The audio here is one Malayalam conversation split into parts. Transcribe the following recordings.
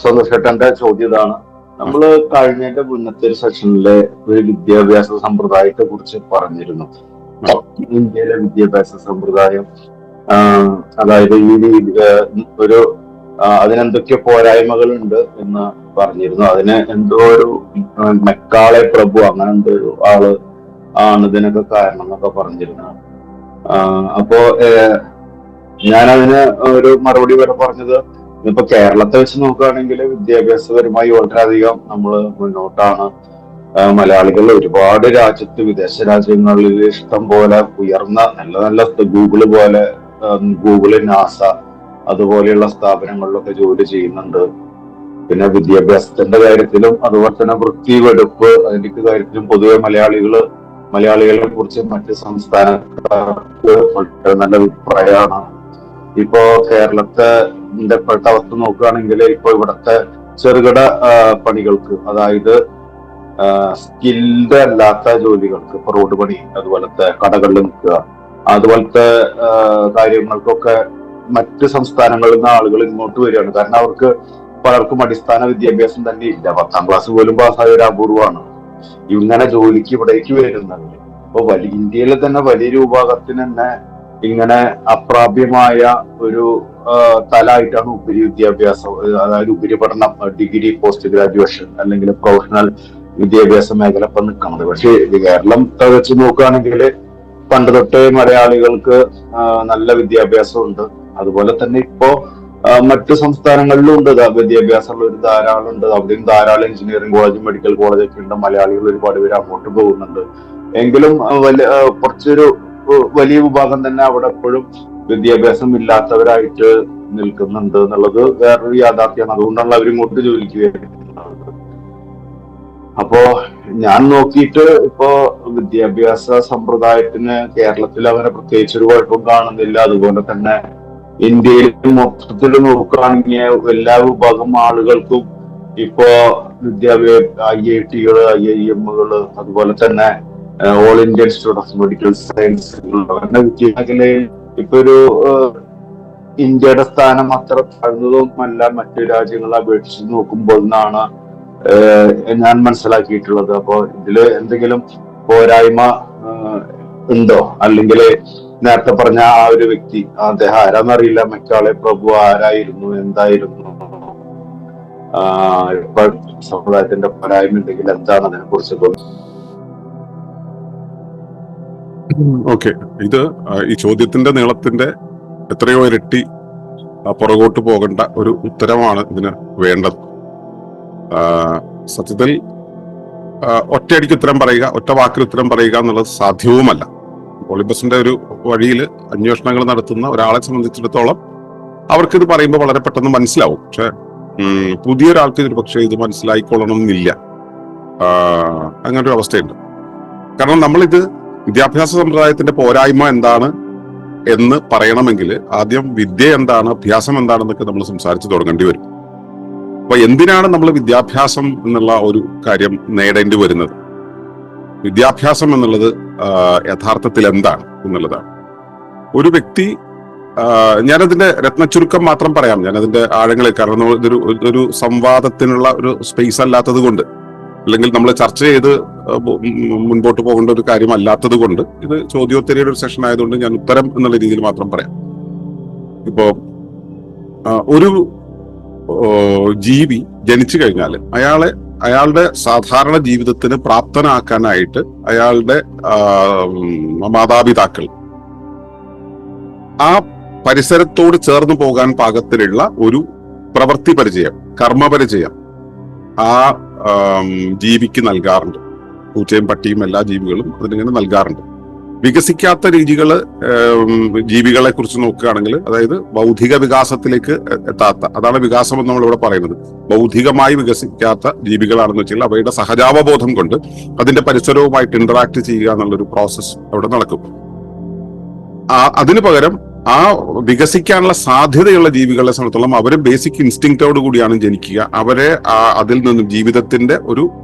സന്തോഷേട്ടന്റെ ചോദ്യം ഇതാണ്. നമ്മള് കഴിഞ്ഞതിന്റെ മുന്നത്തെ ഒരു സെഷനിലെ ഒരു വിദ്യാഭ്യാസ സമ്പ്രദായത്തെ കുറിച്ച് പറഞ്ഞിരുന്നു. ഇന്ത്യയിലെ വിദ്യാഭ്യാസ സമ്പ്രദായം അതായത് ഒരു അതിനെന്തൊക്കെ പോരായ്മകളുണ്ട് എന്ന് പറഞ്ഞിരുന്നു. അതിന് എന്തോ ഒരു മെക്കാളെ പ്രഭു അങ്ങനെ എന്തോ ഒരു ആള് ആണ് ഇതിനൊക്കെ കാരണം എന്നൊക്കെ പറഞ്ഞിരുന്നു. അപ്പോ ഞാനതിന് ഒരു മറുപടി വരെ പറഞ്ഞത്, ഇപ്പൊ കേരളത്തെ വെച്ച് നോക്കുകയാണെങ്കിൽ വിദ്യാഭ്യാസപരമായി വളരെയധികം നമ്മൾ മുന്നോട്ടാണ്. മലയാളികൾ ഒരുപാട് രാജ്യത്ത്, വിദേശ രാജ്യങ്ങളിൽ ഇഷ്ടം പോലെ ഉയർന്ന നല്ല നല്ല ഗൂഗിള്, നാസ അതുപോലെയുള്ള സ്ഥാപനങ്ങളിലൊക്കെ ജോലി ചെയ്യുന്നുണ്ട്. പിന്നെ വിദ്യാഭ്യാസത്തിന്റെ കാര്യത്തിലും അതുപോലെ തന്നെ വൃത്തി, വെടുപ്പ് അതിന്റെ കാര്യത്തിലും പൊതുവെ മലയാളികളെ കുറിച്ച് മറ്റ് സംസ്ഥാനക്കാർക്ക് വളരെ നല്ല അഭിപ്രായമാണ്. ഇപ്പോ കേരളത്തെ ഇപ്പോഴത്തെ അവസ്ഥ നോക്കുകയാണെങ്കിൽ ഇപ്പൊ ഇവിടുത്തെ ചെറുകിട പണികൾക്ക്, അതായത് സ്കിൽഡ് അല്ലാത്ത ജോലികൾക്ക്, ഇപ്പൊ റോഡ് പണി, അതുപോലത്തെ കടകളിൽ നിൽക്കുക, അതുപോലത്തെ കാര്യങ്ങൾക്കൊക്കെ മറ്റ് സംസ്ഥാനങ്ങളിൽ നിന്ന് ആളുകൾ ഇങ്ങോട്ട് വരികയാണ്. കാരണം അവർക്ക് പലർക്കും അടിസ്ഥാന വിദ്യാഭ്യാസം തന്നെ ഇല്ല. 10ാം ക്ലാസ് പോലും പാസ്സായ ഒരു അപൂർവമാണ് ഇങ്ങനെ ജോലിക്ക് ഇവിടേക്ക് വരുന്നത്. അപ്പൊ ഇന്ത്യയിലെ തന്നെ വലിയൊരു വിഭാഗത്തിന് തന്നെ ഇങ്ങനെ അപ്രാപ്യമായ ഒരു തലമായിട്ടാണ് ഉപരി വിദ്യാഭ്യാസം, അതായത് ഉപരിപഠനം, ഡിഗ്രി, പോസ്റ്റ് ഗ്രാജുവേഷൻ അല്ലെങ്കിൽ പ്രൊഫഷണൽ വിദ്യാഭ്യാസ മേഖല ഇപ്പൊ നിൽക്കുന്നത്. പക്ഷെ കേരളം വെച്ച് നോക്കുകയാണെങ്കിൽ പണ്ട് തൊട്ടേ മലയാളികൾക്ക് നല്ല വിദ്യാഭ്യാസം ഉണ്ട്. അതുപോലെ തന്നെ ഇപ്പോ മറ്റു സംസ്ഥാനങ്ങളിലും ഉണ്ട് വിദ്യാഭ്യാസമുള്ള ഒരു ധാരാളം ഉണ്ട്. അവിടെയും ധാരാളം എഞ്ചിനീയറിംഗ് കോളേജും മെഡിക്കൽ കോളേജൊക്കെ ഉണ്ട്. മലയാളികൾ ഒരുപാട് പേര് അങ്ങോട്ട് പോകുന്നുണ്ട്. എങ്കിലും കുറച്ചൊരു വലിയ വിഭാഗം തന്നെ അവിടെ എപ്പോഴും വിദ്യാഭ്യാസം ഇല്ലാത്തവരായിട്ട് നിൽക്കുന്നുണ്ട് എന്നുള്ളത് വേറൊരു യാഥാർത്ഥ്യമാണ്. അതുകൊണ്ടാണ് അവരിങ്ങോട്ട് ജോലിക്ക് വരുന്നത്. അപ്പോ ഞാൻ നോക്കിയിട്ട് ഇപ്പോ വിദ്യാഭ്യാസ സമ്പ്രദായത്തിന് കേരളത്തിൽ അങ്ങനെ പ്രത്യേകിച്ചൊരു കുഴപ്പം കാണുന്നില്ല. അതുപോലെ തന്നെ ഇന്ത്യയിൽ മൊത്തത്തിൽ നോക്കുകയാണെങ്കിൽ എല്ലാ വിഭാഗം ആളുകൾക്കും ഇപ്പോ IIT-കള്, IIM-കള്, അതുപോലെ തന്നെ all India institute of medical സയൻസുകൾ, അങ്ങനെ വിദ്യാഭ്യാസത്തില് ഇപ്പൊ ഒരു ഇന്ത്യയുടെ സ്ഥാനം അത്ര താഴ്ന്നതൊന്നുമല്ല മറ്റു രാജ്യങ്ങളെ അപേക്ഷിച്ച് നോക്കുമ്പോൾ എന്നാണ് ഞാൻ മനസ്സിലാക്കിയിട്ടുള്ളത്. അപ്പോ ഇതില് എന്തെങ്കിലും പോരായ്മ ഉണ്ടോ? അല്ലെങ്കിൽ നേരത്തെ പറഞ്ഞ ആ ഒരു വ്യക്തി, അദ്ദേഹം ആരാന്നറിയില്ല, മെക്കാളെ പ്രഭു ആരായിരുന്നു, എന്തായിരുന്നു, ഇപ്പൊ സമുദായത്തിന്റെ പോരായ്മ ഉണ്ടെങ്കിൽ എന്താണ് അതിനെ കുറിച്ച്? ഓക്കെ, ഇത് ഈ ചോദ്യത്തിന്റെ നീളത്തിന്റെ എത്രയോ ഇരട്ടി പുറകോട്ട് പോകേണ്ട ഒരു ഉത്തരമാണ് ഇതിന് വേണ്ടത്. സത്യത്തിൽ ഒറ്റയടിക്ക് ഉത്തരം പറയുക, ഒറ്റ വാക്കിൽ ഉത്തരം പറയുക എന്നുള്ളത് സാധ്യവുമല്ല. ഒളിമ്പസിന്റെ ഒരു വഴിയിൽ അന്വേഷണങ്ങൾ നടത്തുന്ന ഒരാളെ സംബന്ധിച്ചിടത്തോളം അവർക്കിത് പറയുമ്പോൾ വളരെ പെട്ടെന്ന് മനസ്സിലാവും. പക്ഷെ പുതിയൊരാൾക്ക് ഒരു പക്ഷേ ഇത് മനസ്സിലായിക്കൊള്ളണം എന്നില്ല. അങ്ങനെ ഒരു അവസ്ഥയുണ്ട്. കാരണം നമ്മളിത് വിദ്യാഭ്യാസ സമ്പ്രദായത്തിന്റെ പോരായ്മ എന്താണ് എന്ന് പറയണമെങ്കിൽ ആദ്യം വിദ്യ എന്താണ്, അഭ്യാസം എന്താണെന്നൊക്കെ നമ്മൾ സംസാരിച്ച് തുടങ്ങേണ്ടി വരും. അപ്പൊ എന്തിനാണ് നമ്മൾ വിദ്യാഭ്യാസം എന്നുള്ള ഒരു കാര്യം നേടേണ്ടി വരുന്നത്? വിദ്യാഭ്യാസം എന്നുള്ളത് യഥാർത്ഥത്തിൽ എന്താണ് എന്നുള്ളതാണ്. ഒരു വ്യക്തി, ഞാനതിന്റെ രത്നച്ചുരുക്കം മാത്രം പറയാം, ഞാനതിന്റെ ആഴങ്ങളിൽ, കാരണം ഇതൊരു സംവാദത്തിനുള്ള ഒരു സ്പേസ് അല്ലാത്തത് കൊണ്ട്, അല്ലെങ്കിൽ നമ്മൾ ചർച്ച ചെയ്ത് മുൻപോട്ട് പോകേണ്ട ഒരു കാര്യമല്ലാത്തത് കൊണ്ട്, ഇത് ചോദ്യോത്തരയുടെ ഒരു സെഷൻ ആയതുകൊണ്ട് ഞാൻ ഉത്തരം എന്നുള്ള രീതിയിൽ മാത്രം പറയാം. ഇപ്പോ ഒരു ജീവി ജനിച്ചു കഴിഞ്ഞാൽ അയാളുടെ സാധാരണ ജീവിതത്തിന് പ്രാപ്തനാക്കാനായിട്ട് അയാളുടെ മാതാപിതാക്കൾ ആ പരിസരത്തോട് ചേർന്ന് പോകാൻ പാകത്തിലുള്ള ഒരു പ്രവൃത്തി പരിചയം, കർമ്മപരിചയം ആ ജീവിക്ക് നൽകാറുണ്ട്. പൂച്ചയും പട്ടിയും എല്ലാ ജീവികളും അതിനിങ്ങനെ നൽകാറുണ്ട്. വികസിക്കാത്ത ജീവികളെ കുറിച്ച് നോക്കുകയാണെങ്കിൽ, അതായത് ബൗദ്ധിക വികാസത്തിലേക്ക് എത്താത്ത, അതാണ് വികാസം എന്ന് നമ്മളിവിടെ പറയുന്നത്. ബൗദ്ധികമായി വികസിക്കാത്ത ജീവികളാണെന്ന് വെച്ചാൽ അവയുടെ സഹജാവബോധം കൊണ്ട് അതിന്റെ പരിസരവുമായിട്ട് ഇന്ററാക്ട് ചെയ്യുക എന്നുള്ളൊരു പ്രോസസ് അവിടെ നടക്കും. അതിനു പകരം ആ വികസിക്കാനുള്ള സാധ്യതയുള്ള ജീവികളെ സംബന്ധിച്ചോളം അവര് ബേസിക് ഇൻസ്റ്റിങ്ക്റ്റോട് കൂടിയാണ് ജനിക്കുക. അവരെ അതിൽ നിന്നും, ജീവിതത്തിന്റെ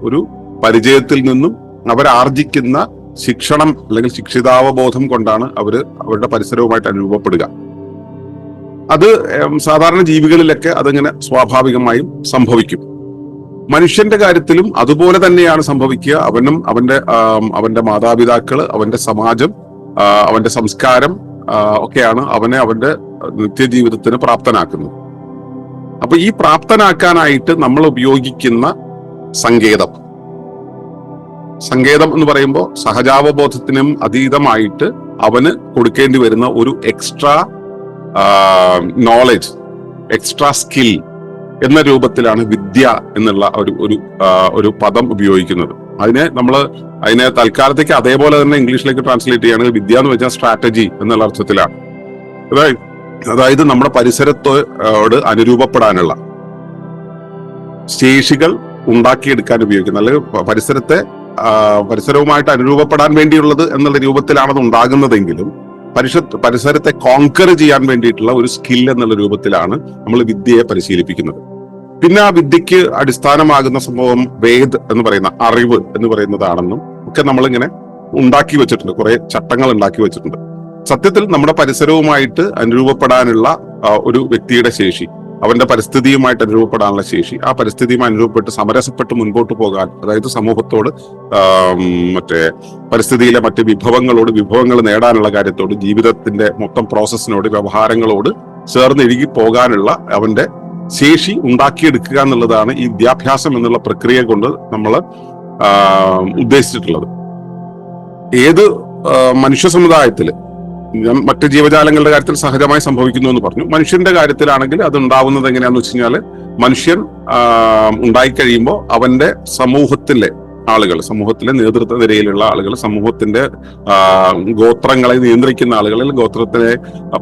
ഒരു പരിചയത്തിൽ നിന്നും അവരാർജിക്കുന്ന ശിക്ഷണം അല്ലെങ്കിൽ ശിക്ഷിതാവബോധം കൊണ്ടാണ് അവരുടെ പരിസരവുമായിട്ട് അനുഭവപ്പെടുക. അത് സാധാരണ ജീവികളിലൊക്കെ അതിങ്ങനെ സ്വാഭാവികമായും സംഭവിക്കും. മനുഷ്യന്റെ കാര്യത്തിലും അതുപോലെ തന്നെയാണ് സംഭവിക്കുക. അവനും അവന്റെ മാതാപിതാക്കള്, അവന്റെ സമാജം, അവന്റെ സംസ്കാരം ഒക്കെയാണ് അവനെ അവന്റെ നിത്യജീവിതത്തിന് പ്രാപ്തനാക്കുന്നത്. അപ്പൊ ഈ പ്രാപ്തനാക്കാനായിട്ട് നമ്മൾ ഉപയോഗിക്കുന്ന സങ്കേതം എന്ന് പറയുമ്പോൾ സഹജാവബോധത്തിനും അതീതമായിട്ട് അവന് കൊടുക്കേണ്ടി വരുന്ന ഒരു എക്സ്ട്രാ നോളജ്, എക്സ്ട്രാ സ്കിൽ എന്ന രൂപത്തിലാണ് വിദ്യ എന്നുള്ള ഒരു പദം ഉപയോഗിക്കുന്നത്. അതിനെ തൽക്കാലത്തേക്ക് അതേപോലെ തന്നെ ഇംഗ്ലീഷിലേക്ക് ട്രാൻസ്ലേറ്റ് ചെയ്യുകയാണെങ്കിൽ വിദ്യ എന്ന് വെച്ചാൽ സ്ട്രാറ്റജി എന്നുള്ള അർത്ഥത്തിലാണ്. അതായത് നമ്മുടെ പരിസരത്തോട് അനുരൂപപ്പെടാനുള്ള ശേഷികൾ ഉണ്ടാക്കിയെടുക്കാൻ ഉപയോഗിക്കുന്ന, അല്ലെങ്കിൽ പരിസരവുമായിട്ട് അനുരൂപപ്പെടാൻ വേണ്ടിയുള്ളത് എന്നുള്ള രൂപത്തിലാണത് ഉണ്ടാകുന്നതെങ്കിലും പരിസരത്തെ കോൺകർ ചെയ്യാൻ വേണ്ടിയിട്ടുള്ള ഒരു സ്കിൽ എന്നുള്ള രൂപത്തിലാണ് നമ്മൾ വിദ്യയെ പരിശീലിപ്പിക്കുന്നത്. പിന്നെ ആ വിദ്യക്ക് അടിസ്ഥാനമാകുന്ന സംഭവം വേദ് എന്ന് പറയുന്ന അറിവ് എന്ന് പറയുന്നതാണെന്നും ഒക്കെ നമ്മളിങ്ങനെ ഉണ്ടാക്കി വെച്ചിട്ടുണ്ട്, കുറെ ചട്ടങ്ങൾ ഉണ്ടാക്കി വെച്ചിട്ടുണ്ട്. സത്യത്തിൽ നമ്മുടെ പരിസരവുമായിട്ട് അനുരൂപപ്പെടാനുള്ള ഒരു വ്യക്തിയുടെ ശേഷി, അവന്റെ പരിസ്ഥിതിയുമായിട്ട് അനുരൂപപ്പെടാനുള്ള ശേഷി, ആ പരിസ്ഥിതിയുമായി അനുരൂപപ്പെട്ട് സമരസപ്പെട്ട് മുൻപോട്ട് പോകാൻ, അതായത് സമൂഹത്തോട് പരിസ്ഥിതിയിലെ മറ്റ് വിഭവങ്ങൾ നേടാനുള്ള കാര്യത്തോട്, ജീവിതത്തിന്റെ മൊത്തം പ്രോസസ്സിനോട്, വ്യവഹാരങ്ങളോട് ചേർന്നിഴുകി പോകാനുള്ള അവന്റെ ശേഷി ഉണ്ടാക്കിയെടുക്കുക എന്നുള്ളതാണ് ഈ വിദ്യാഭ്യാസം എന്നുള്ള പ്രക്രിയ കൊണ്ട് നമ്മൾ ഉദ്ദേശിച്ചിട്ടുള്ളത്. ഏത് മനുഷ്യ സമുദായത്തില്, മറ്റ് ജീവജാലങ്ങളുടെ കാര്യത്തിൽ സഹജമായി സംഭവിക്കുന്നു എന്ന് പറഞ്ഞു. മനുഷ്യന്റെ കാര്യത്തിലാണെങ്കിൽ അത് ഉണ്ടാവുന്നത് എങ്ങനെയാന്ന് വെച്ച് കഴിഞ്ഞാൽ, മനുഷ്യൻ ഉണ്ടായിക്കഴിയുമ്പോൾ അവന്റെ സമൂഹത്തിലെ നേതൃത്വ നിരയിലുള്ള ആളുകൾ, സമൂഹത്തിന്റെ ഗോത്രങ്ങളെ നിയന്ത്രിക്കുന്ന ആളുകൾ, അല്ലെങ്കിൽ ഗോത്രത്തിനെ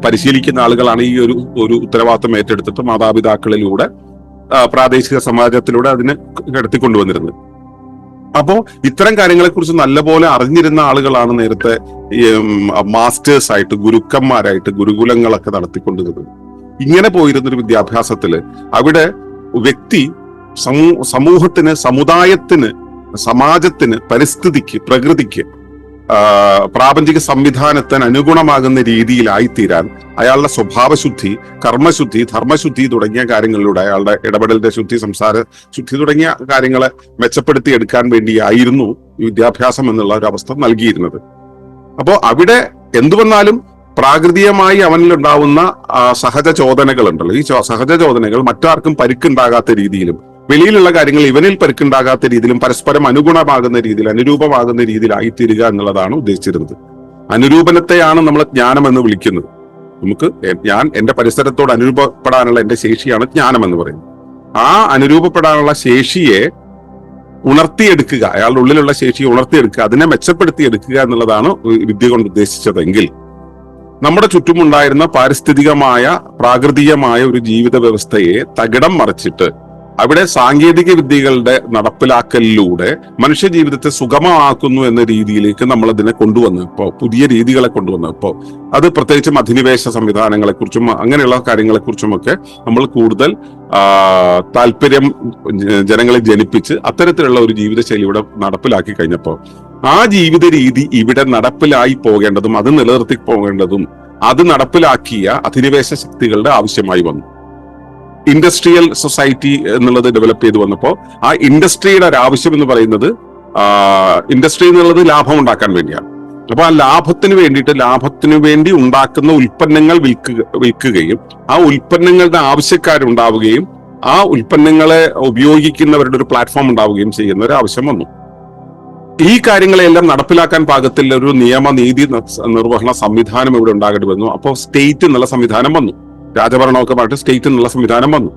പരിശീലിക്കുന്ന ആളുകളാണ് ഈ ഒരു ഉത്തരവാദിത്വം ഏറ്റെടുത്തിട്ട് മാതാപിതാക്കളിലൂടെ, പ്രാദേശിക സമാജത്തിലൂടെ അതിനെ കടത്തിക്കൊണ്ടുവന്നിരുന്നത്. അപ്പോ ഇത്തരം കാര്യങ്ങളെക്കുറിച്ച് നല്ലപോലെ അറിഞ്ഞിരുന്ന ആളുകളാണ് നേരത്തെ മാസ്റ്റേഴ്സ് ആയിട്ട്, ഗുരുക്കന്മാരായിട്ട് ഗുരുകുലങ്ങളൊക്കെ നടത്തിക്കൊണ്ടിരുന്നത്. ഇങ്ങനെ പോയിരുന്നൊരു വിദ്യാഭ്യാസത്തില് അവിടെ വ്യക്തി സമൂഹത്തിന്, സമുദായത്തിന്, സമാജത്തിന്, പരിസ്ഥിതിക്ക്, പ്രകൃതിക്ക്, പ്രാപഞ്ചിക സംവിധാനത്തിന് അനുഗുണമാകുന്ന രീതിയിലായിത്തീരാൻ അയാളുടെ സ്വഭാവശുദ്ധി, കർമ്മശുദ്ധി, ധർമ്മശുദ്ധി തുടങ്ങിയ കാര്യങ്ങളിലൂടെ, അയാളുടെ ഇടപെടലിന്റെ ശുദ്ധി, സംസാര ശുദ്ധി തുടങ്ങിയ കാര്യങ്ങളെ മെച്ചപ്പെടുത്തിയെടുക്കാൻ വേണ്ടിയായിരുന്നു വിദ്യാഭ്യാസം എന്നുള്ള ഒരു അവസ്ഥ നൽകിയിരുന്നത്. അപ്പോ അവിടെ എന്തു വന്നാലും പ്രാകൃതികമായി അവനിലുണ്ടാവുന്ന സഹജ ചോദനകൾ ഉണ്ടല്ലോ, ഈ സഹജ ചോദനകൾ മറ്റാർക്കും പരിക്കുണ്ടാകാത്ത രീതിയിലും, വെളിയിലുള്ള കാര്യങ്ങൾ ഇവനിൽ പരിക്കുണ്ടാകാത്ത രീതിയിലും, പരസ്പരം അനുഗുണമാകുന്ന രീതിയിൽ, അനുരൂപമാകുന്ന രീതിയിലായിത്തീരുക എന്നുള്ളതാണ് ഉദ്ദേശിച്ചിരുന്നത്. അനുരൂപനത്തെയാണ് നമ്മൾ ജ്ഞാനം എന്ന് വിളിക്കുന്നത്. ഞാൻ എന്റെ പരിസരത്തോട് അനുരൂപപ്പെടാനുള്ള എന്റെ ശേഷിയാണ് ജ്ഞാനം എന്ന് പറയുന്നത്. ആ അനുരൂപപ്പെടാനുള്ള ശേഷിയെ ഉണർത്തിയെടുക്കുക, അയാളുടെ ഉള്ളിലുള്ള ശേഷിയെ ഉണർത്തിയെടുക്കുക, അതിനെ മെച്ചപ്പെടുത്തിയെടുക്കുക എന്നുള്ളതാണ് വിദ്യ കൊണ്ട് ഉദ്ദേശിച്ചതെങ്കിൽ, നമ്മുടെ ചുറ്റുമുണ്ടായിരുന്ന പാരിസ്ഥിതികമായ, പ്രാകൃതികമായ ഒരു ജീവിത വ്യവസ്ഥയെ തകിടം മറിച്ചിട്ട് അവിടെ സാങ്കേതിക വിദ്യകളുടെ നടപ്പിലാക്കലിലൂടെ മനുഷ്യ ജീവിതത്തെ സുഗമമാക്കുന്നു എന്ന രീതിയിലേക്ക് നമ്മൾ അതിനെ കൊണ്ടുവന്നു. ഇപ്പോൾ പുതിയ രീതികളെ കൊണ്ടുവന്നു. ഇപ്പോൾ അത് പ്രത്യേകിച്ചും അധിനിവേശ സംവിധാനങ്ങളെക്കുറിച്ചും അങ്ങനെയുള്ള കാര്യങ്ങളെക്കുറിച്ചുമൊക്കെ നമ്മൾ കൂടുതൽ താല്പര്യം ജനങ്ങളെ ജനിപ്പിച്ച് അത്തരത്തിലുള്ള ഒരു ജീവിതശൈലി ഇവിടെ നടപ്പിലാക്കി കഴിഞ്ഞപ്പോൾ, ആ ജീവിത രീതി ഇവിടെ നടപ്പിലായി പോകേണ്ടതും അത് നിലനിർത്തി പോകേണ്ടതും അത് നടപ്പിലാക്കിയ അധിനിവേശ ശക്തികളുടെ ആവശ്യമായി വന്നു. ഇൻഡസ്ട്രിയൽ സൊസൈറ്റി എന്നുള്ളത് ഡെവലപ്പ് ചെയ്തു വന്നപ്പോൾ ആ ഇൻഡസ്ട്രിയുടെ ഒരു ആവശ്യം എന്ന് പറയുന്നത്, ഇൻഡസ്ട്രി എന്നുള്ളത് ലാഭം ഉണ്ടാക്കാൻ വേണ്ടിയാണ്. അപ്പൊ ആ ലാഭത്തിന് വേണ്ടി ഉണ്ടാക്കുന്ന ഉൽപ്പന്നങ്ങൾ വിൽക്കുകയും ആ ഉൽപ്പന്നങ്ങളുടെ ആവശ്യക്കാരുണ്ടാവുകയും ആ ഉൽപ്പന്നങ്ങളെ ഉപയോഗിക്കുന്നവരുടെ ഒരു പ്ലാറ്റ്ഫോം ഉണ്ടാവുകയും ചെയ്യുന്ന ഒരു ആവശ്യം വന്നു. ഈ കാര്യങ്ങളെല്ലാം നടപ്പിലാക്കാൻ പാകത്തിൽ ഒരു നിയമനീതി നിർവഹണ സംവിധാനം ഇവിടെ ഉണ്ടാകേണ്ടി വന്നു. അപ്പോൾ സ്റ്റേറ്റ് എന്നുള്ള സംവിധാനം വന്നു, രാജഭരണമൊക്കെ പറഞ്ഞിട്ട് സ്റ്റേറ്റ് എന്നുള്ള സംവിധാനം വന്നു.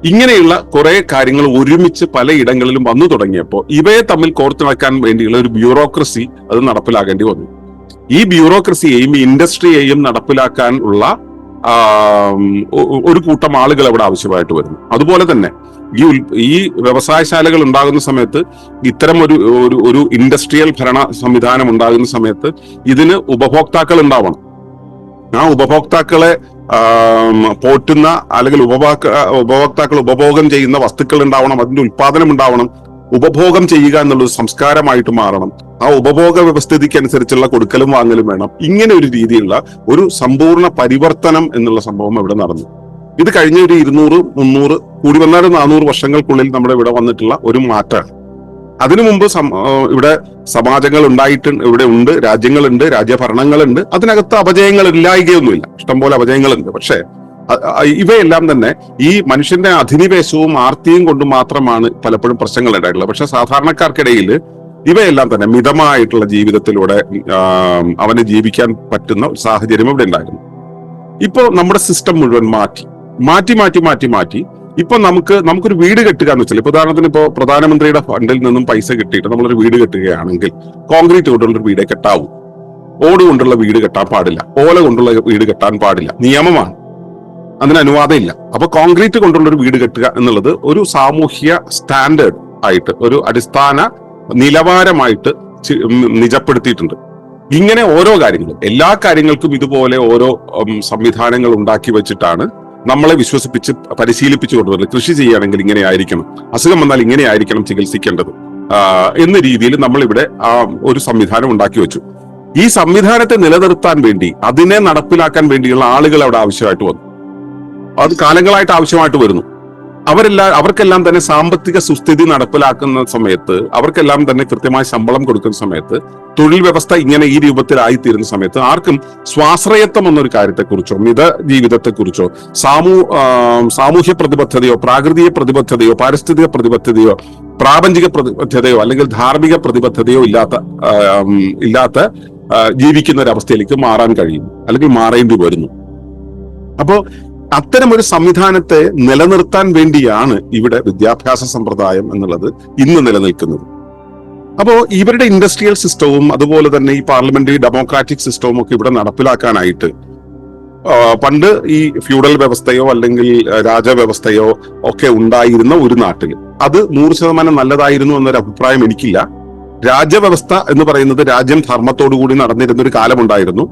ഇങ്ങനെയുള്ള കുറെ കാര്യങ്ങൾ ഒരുമിച്ച് പലയിടങ്ങളിലും വന്നു തുടങ്ങിയപ്പോൾ ഇവയെ തമ്മിൽ കോർത്തിണക്കാൻ വേണ്ടിയുള്ള ഒരു ബ്യൂറോക്രസി അത് നടപ്പിലാകേണ്ടി വന്നു. ഈ ബ്യൂറോക്രസിയെയും ഇൻഡസ്ട്രിയെയും നടപ്പിലാക്കാൻ ഉള്ള ഒരു കൂട്ടം ആളുകൾ അവിടെ ആവശ്യമായിട്ട് വരുന്നു. അതുപോലെ തന്നെ ഈ വ്യവസായശാലകൾ ഉണ്ടാകുന്ന സമയത്ത്, ഇത്തരം ഒരു ഇൻഡസ്ട്രിയൽ ഭരണ സംവിധാനം ഉണ്ടാകുന്ന സമയത്ത് ഇതിന് ഉപഭോക്താക്കൾ ഉണ്ടാവണം. ആ ഉപഭോക്താക്കളെ പോറ്റുന്ന അല്ലെങ്കിൽ ഉപഭോക്താക്കൾ ഉപഭോഗം ചെയ്യുന്ന വസ്തുക്കൾ ഉണ്ടാവണം, അതിന്റെ ഉൽപാദനം ഉണ്ടാവണം. ഉപഭോഗം ചെയ്യുക എന്നുള്ളത് സംസ്കാരമായിട്ട് മാറണം. ആ ഉപഭോഗ വ്യവസ്ഥിതിക്ക് അനുസരിച്ചുള്ള കൊടുക്കലും വാങ്ങലും വേണം. ഇങ്ങനെ ഒരു രീതിയിലുള്ള ഒരു സമ്പൂർണ്ണ പരിവർത്തനം എന്നുള്ള സംഭവം ഇവിടെ നടന്നു. ഇത് കഴിഞ്ഞ ഒരു 200, 300 കൂടി വന്നാലും 400 വർഷങ്ങൾക്കുള്ളിൽ നമ്മുടെ ഇവിടെ വന്നിട്ടുള്ള ഒരു മാറ്റമാണ്. അതിനു മുമ്പ് ഇവിടെ സമാജങ്ങൾ ഉണ്ടായിട്ടുണ്ട്, ഇവിടെ ഉണ്ട്, രാജ്യങ്ങളുണ്ട്, രാജ്യഭരണങ്ങളുണ്ട്. അതിനകത്ത് അപജയങ്ങൾ ഇല്ലായികയൊന്നുമില്ല, ഇഷ്ടംപോലെ അപജയങ്ങളുണ്ട്. പക്ഷേ ഇവയെല്ലാം തന്നെ ഈ മനുഷ്യന്റെ അധിനിവേശവും ആർത്തിയും കൊണ്ട് മാത്രമാണ് പലപ്പോഴും പ്രശ്നങ്ങൾ ഉണ്ടായിട്ടുള്ളത്. പക്ഷെ സാധാരണക്കാർക്കിടയിൽ ഇവയെല്ലാം തന്നെ മിതമായിട്ടുള്ള ജീവിതത്തിലൂടെ അവന് ജീവിക്കാൻ പറ്റുന്ന ഒരു സാഹചര്യം ഇവിടെ ഉണ്ടായിരുന്നു. ഇപ്പൊ നമ്മുടെ സിസ്റ്റം മുഴുവൻ മാറ്റി ഇപ്പൊ നമുക്കൊരു വീട് കെട്ടുക എന്ന് വെച്ചാൽ, ഇപ്പൊ ഉദാഹരണത്തിന് ഇപ്പോ പ്രധാനമന്ത്രിയുടെ ഫണ്ടിൽ നിന്നും പൈസ കിട്ടിയിട്ട് നമ്മളൊരു വീട് കെട്ടുകയാണെങ്കിൽ കോൺക്രീറ്റ് കൊണ്ടുള്ള വീടേ കെട്ടാവൂ. ഓട് കൊണ്ടുള്ള വീട് കെട്ടാൻ പാടില്ല, ഓല കൊണ്ടുള്ള വീട് കെട്ടാൻ പാടില്ല, നിയമമാണ്, അതിന് അനുവാദം ഇല്ല. അപ്പൊ കോൺക്രീറ്റ് കൊണ്ടുള്ള ഒരു വീട് കെട്ടുക എന്നുള്ളത് ഒരു സാമൂഹ്യ സ്റ്റാൻഡേർഡ് ആയിട്ട്, ഒരു അടിസ്ഥാന നിലവാരമായിട്ട് നിജപ്പെടുത്തിയിട്ടുണ്ട്. ഇങ്ങനെ ഓരോ കാര്യങ്ങളും, എല്ലാ കാര്യങ്ങൾക്കും ഇതുപോലെ ഓരോ സംവിധാനങ്ങൾ ഉണ്ടാക്കി വെച്ചിട്ടാണ് നമ്മളെ വിശ്വസിപ്പിച്ച് പരിശീലിപ്പിച്ചു കൊണ്ടുവരുന്നത്. കൃഷി ചെയ്യുകയാണെങ്കിൽ ഇങ്ങനെ ആയിരിക്കണം, അസുഖം വന്നാൽ ഇങ്ങനെ ആയിരിക്കണം ചികിത്സിക്കേണ്ടത് എന്ന രീതിയിൽ നമ്മളിവിടെ ഒരു സംവിധാനം ഉണ്ടാക്കി വെച്ചു. ഈ സംവിധാനത്തെ നിലനിർത്താൻ വേണ്ടി, അതിനെ നടപ്പിലാക്കാൻ വേണ്ടിയുള്ള ആളുകൾ അവിടെ ആവശ്യമായിട്ട് വന്നു. അത് കാലങ്ങളായിട്ട് ആവശ്യമായിട്ട് വരുന്നു. അവർക്കെല്ലാം തന്നെ സാമ്പത്തിക സുസ്ഥിതി നടപ്പിലാക്കുന്ന സമയത്ത്, അവർക്കെല്ലാം തന്നെ കൃത്യമായ ശമ്പളം കൊടുക്കുന്ന സമയത്ത്, തൊഴിൽ വ്യവസ്ഥ ഇങ്ങനെ ഈ രൂപത്തിലായിത്തീരുന്ന സമയത്ത് ആർക്കും സ്വാശ്രയത്വം എന്നൊരു കാര്യത്തെക്കുറിച്ചോ മിത ജീവിതത്തെക്കുറിച്ചോ സാമൂഹ്യ പ്രതിബദ്ധതയോ പ്രാകൃതിക പ്രതിബദ്ധതയോ പാരിസ്ഥിതിക പ്രതിബദ്ധതയോ പ്രാപഞ്ചിക പ്രതിബദ്ധതയോ അല്ലെങ്കിൽ ധാർമ്മിക പ്രതിബദ്ധതയോ ഇല്ലാത്ത ജീവിക്കുന്ന ഒരു അവസ്ഥയിലേക്ക് മാറാൻ കഴിയും, അല്ലെങ്കിൽ മാറേണ്ടി വരുന്നു. അപ്പോ അത്തരമൊരു സംവിധാനത്തെ നിലനിർത്താൻ വേണ്ടിയാണ് ഇവിടെ വിദ്യാഭ്യാസ സമ്പ്രദായം എന്നുള്ളത് ഇന്ന് നിലനിൽക്കുന്നത്. അപ്പോ ഇവരുടെ ഇൻഡസ്ട്രിയൽ സിസ്റ്റവും അതുപോലെ തന്നെ ഈ പാർലമെന്ററി ഡെമോക്രാറ്റിക് സിസ്റ്റവും ഒക്കെ ഇവിടെ നടപ്പിലാക്കാനായിട്ട് പണ്ട് ഈ ഫ്യൂഡൽ വ്യവസ്ഥയോ അല്ലെങ്കിൽ രാജവ്യവസ്ഥയോ ഒക്കെ ഉണ്ടായിരുന്ന ഒരു നാട്ടിൽ അത് 100% നല്ലതായിരുന്നു എന്നൊരു അഭിപ്രായം എനിക്കില്ല. രാജ്യവ്യവസ്ഥ എന്ന് പറയുന്നത് രാജ്യം ധർമ്മത്തോടു കൂടി നടന്നിരുന്ന ഒരു കാലമുണ്ടായിരുന്നു.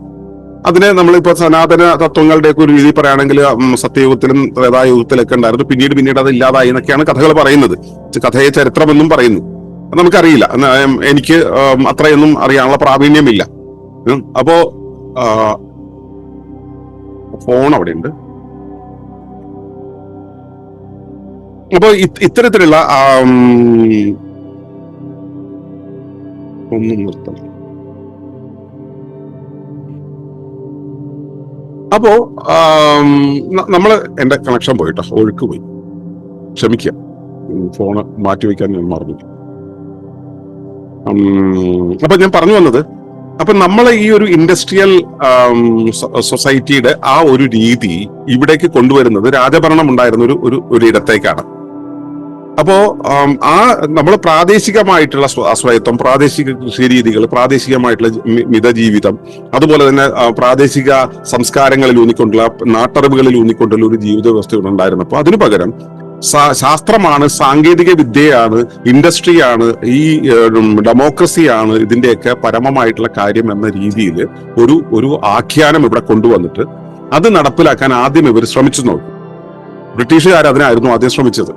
അതിനെ നമ്മളിപ്പോ സനാതന തത്വങ്ങളുടെ ഒക്കെ ഒരു രീതി പറയുകയാണെങ്കിൽ സത്യയുഗത്തിലും ത്രേതായുഗത്തിലൊക്കെ ഉണ്ടായിരുന്നു. പിന്നീട് അത് ഇല്ലാതായി എന്നൊക്കെയാണ് കഥകൾ പറയുന്നത്. കഥയെ ചരിത്രമെന്നും പറയുന്നു. നമുക്കറിയില്ല, എനിക്ക് അത്രയൊന്നും അറിയാനുള്ള പ്രാവീണ്യമില്ല. അപ്പോ ഫോൺ അവിടെ ഉണ്ട്. അപ്പോ ഇത്തരത്തിലുള്ള ഒന്നും നിർത്തണം. അപ്പോ നമ്മള് എന്റെ കണക്ഷൻ പോയിട്ടോ, ഒഴുക്ക് പോയി, ക്ഷമിക്കുക, ഫോണ് മാറ്റിവെക്കാൻ ഞാൻ മറന്നു. അപ്പൊ ഞാൻ പറഞ്ഞു വന്നത്, അപ്പൊ നമ്മളെ ഈ ഒരു ഇൻഡസ്ട്രിയൽ സൊസൈറ്റിയുടെ ആ ഒരു രീതി ഇവിടേക്ക് കൊണ്ടുവരുന്നത് രാജഭരണം ഉണ്ടായിരുന്ന ഒരു ഇടത്തേക്കാണ്. അപ്പോ നമ്മൾ പ്രാദേശികമായിട്ടുള്ള ആശ്രയത്വം, പ്രാദേശിക കൃഷിരീതികൾ, പ്രാദേശികമായിട്ടുള്ള മിതജീവിതം, അതുപോലെ തന്നെ പ്രാദേശിക സംസ്കാരങ്ങളിൽ ഊന്നിക്കൊണ്ടുള്ള, നാട്ടറിവുകളിൽ ഊന്നിക്കൊണ്ടുള്ള ഒരു ജീവിത വ്യവസ്ഥ ഉണ്ടായിരുന്നപ്പോൾ അതിനു പകരം ശാസ്ത്രമാണ്, സാങ്കേതിക വിദ്യയാണ്, ഇൻഡസ്ട്രിയാണ്, ഈ ഡെമോക്രസിയാണ് ഇതിന്റെയൊക്കെ പരമമായിട്ടുള്ള കാര്യം എന്ന രീതിയിൽ ഒരു ആഖ്യാനം ഇവിടെ കൊണ്ടുവന്നിട്ട് അത് നടപ്പിലാക്കാൻ ആദ്യം ഇവർ ശ്രമിച്ചു നോക്കും. ബ്രിട്ടീഷുകാർ അതിനായിരുന്നു ആദ്യം ശ്രമിച്ചത്.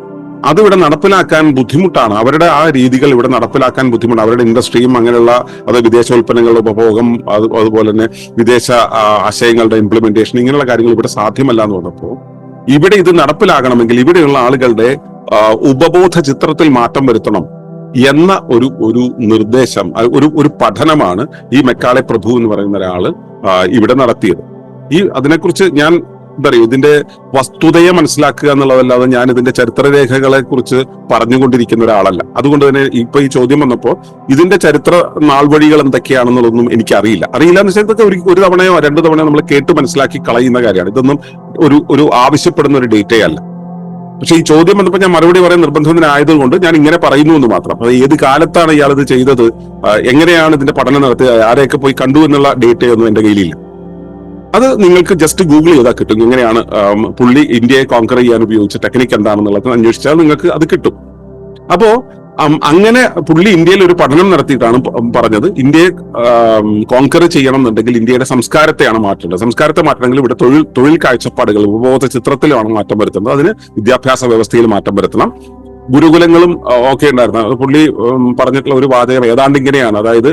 അതിവിടെ നടപ്പിലാക്കാൻ ബുദ്ധിമുട്ടാണ്. അവരുടെ ആ രീതികൾ ഇവിടെ നടപ്പിലാക്കാൻ ബുദ്ധിമുട്ടാണ്. അവരുടെ ഇൻഡസ്ട്രിയും അങ്ങനെയുള്ള വിദേശോൽപ്പന്നങ്ങളുടെ ഉപഭോഗം, അതുപോലെ തന്നെ വിദേശ ആശയങ്ങളുടെ ഇംപ്ലിമെന്റേഷൻ, ഇങ്ങനെയുള്ള കാര്യങ്ങൾ ഇവിടെ സാധ്യമല്ല എന്ന് പറഞ്ഞപ്പോൾ ഇവിടെ ഇത് നടപ്പിലാകണമെങ്കിൽ ഇവിടെയുള്ള ആളുകളുടെ ഉപബോധ ചിത്രത്തിൽ മാറ്റം വരുത്തണം എന്ന ഒരു നിർദ്ദേശം, ഒരു പഠനമാണ് ഈ മെക്കാളെ പ്രഭു എന്ന് പറയുന്ന ഒരാള് ഇവിടെ നടത്തിയത്. അതിനെക്കുറിച്ച് ഞാൻ എന്താ പറയുക, ഇതിന്റെ വസ്തുതയെ മനസ്സിലാക്കുക എന്നുള്ളതല്ലാതെ ഞാൻ ഇതിന്റെ ചരിത്രരേഖകളെ കുറിച്ച് പറഞ്ഞുകൊണ്ടിരിക്കുന്ന ഒരാളല്ല. അതുകൊണ്ട് തന്നെ ഇപ്പൊ ഈ ചോദ്യം വന്നപ്പോ ഇതിന്റെ ചരിത്ര നാൾവഴികൾ എന്തൊക്കെയാണെന്നുള്ളതൊന്നും എനിക്കറിയില്ല. എന്ന് വെച്ചാൽ ഇതൊക്കെ ഒരു തവണയോ 2 തവണയോ നമ്മൾ കേട്ട് മനസ്സിലാക്കി കളയുന്ന കാര്യമാണ്. ഇതൊന്നും ഒരു ആവശ്യപ്പെടുന്ന ഒരു ഡേറ്റയേ അല്ല. പക്ഷെ ഈ ചോദ്യം വന്നപ്പോൾ ഞാൻ മറുപടി പറയാൻ നിർബന്ധിതനായതുകൊണ്ട് ഞാൻ ഇങ്ങനെ പറയുന്നു എന്ന് മാത്രം. അത് ഏത് കാലത്താണ് ഇയാൾ ഇത് ചെയ്തത്, എങ്ങനെയാണ് ഇതിന്റെ പഠനം നടത്തിയത്, ആരെയൊക്കെ പോയി കണ്ടു എന്നുള്ള ഡേറ്റയൊന്നും എന്റെ കയ്യിലില്ല. അത് നിങ്ങൾക്ക് ജസ്റ്റ് ഗൂഗിൾ ചെയ്താൽ കിട്ടും. എങ്ങനെയാണ് പുള്ളി ഇന്ത്യയെ കോൺകർ ചെയ്യാൻ ഉപയോഗിച്ച ടെക്നിക്ക് എന്താണെന്നുള്ളത് അന്വേഷിച്ചാൽ നിങ്ങൾക്ക് അത് കിട്ടും. അപ്പോ അങ്ങനെ പുള്ളി ഇന്ത്യയിൽ ഒരു പഠനം നടത്തിയിട്ടാണ് പറഞ്ഞത്, ഇന്ത്യയെ കോൺകർ ചെയ്യണം എന്നുണ്ടെങ്കിൽ ഇന്ത്യയുടെ സംസ്കാരത്തെയാണ് മാറ്റേണ്ടത്. സംസ്കാരത്തെ മാറ്റണമെങ്കിൽ ഇവിടെ തൊഴിൽ കാഴ്ചപ്പാടുകൾ, ഉപബോധ ചിത്രത്തിലാണ് മാറ്റം വരുത്തുന്നത്. അതിന് വിദ്യാഭ്യാസ വ്യവസ്ഥയിൽ മാറ്റം വരുത്തണം. ഗുരുകുലങ്ങളും ഒക്കെ ഉണ്ടായിരുന്നു. പുള്ളി പറഞ്ഞിട്ടുള്ള ഒരു വാചകം ഏതാണ്ട് ഇങ്ങനെയാണ്, അതായത്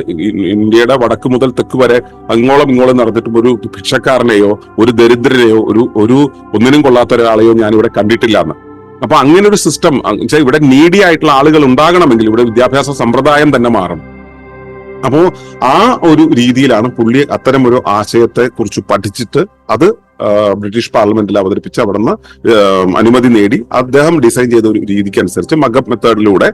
ഇന്ത്യയുടെ വടക്ക് മുതൽ തെക്ക് വരെ അങ്ങോളം ഇങ്ങോളം നടന്നിട്ടും ഒരു ഭിക്ഷക്കാരനെയോ ഒരു ദരിദ്രനെയോ ഒരു ഒന്നിനും കൊള്ളാത്ത ഒരാളെയോ ഞാൻ ഇവിടെ കണ്ടിട്ടില്ല എന്ന്. അപ്പൊ അങ്ങനെ ഒരു സിസ്റ്റം ഇവിടെ നീഡി ആയിട്ടുള്ള ആളുകൾ ഉണ്ടാകണമെങ്കിൽ ഇവിടെ വിദ്യാഭ്യാസ സമ്പ്രദായം തന്നെ മാറണം. അപ്പോ ആ ഒരു രീതിയിലാണ് പുള്ളി അത്തരം ഒരു ആശയത്തെ കുറിച്ച് പഠിച്ചിട്ട് അത് ബ്രിട്ടീഷ് പാർലമെന്റിൽ അവതരിപ്പിച്ച് അവിടുന്ന് അനുമതി നേടി അദ്ദേഹം ഡിസൈൻ ചെയ്ത ഒരു രീതിക്ക് അനുസരിച്ച് മഗബ് മെത്തേഡിലൂടെ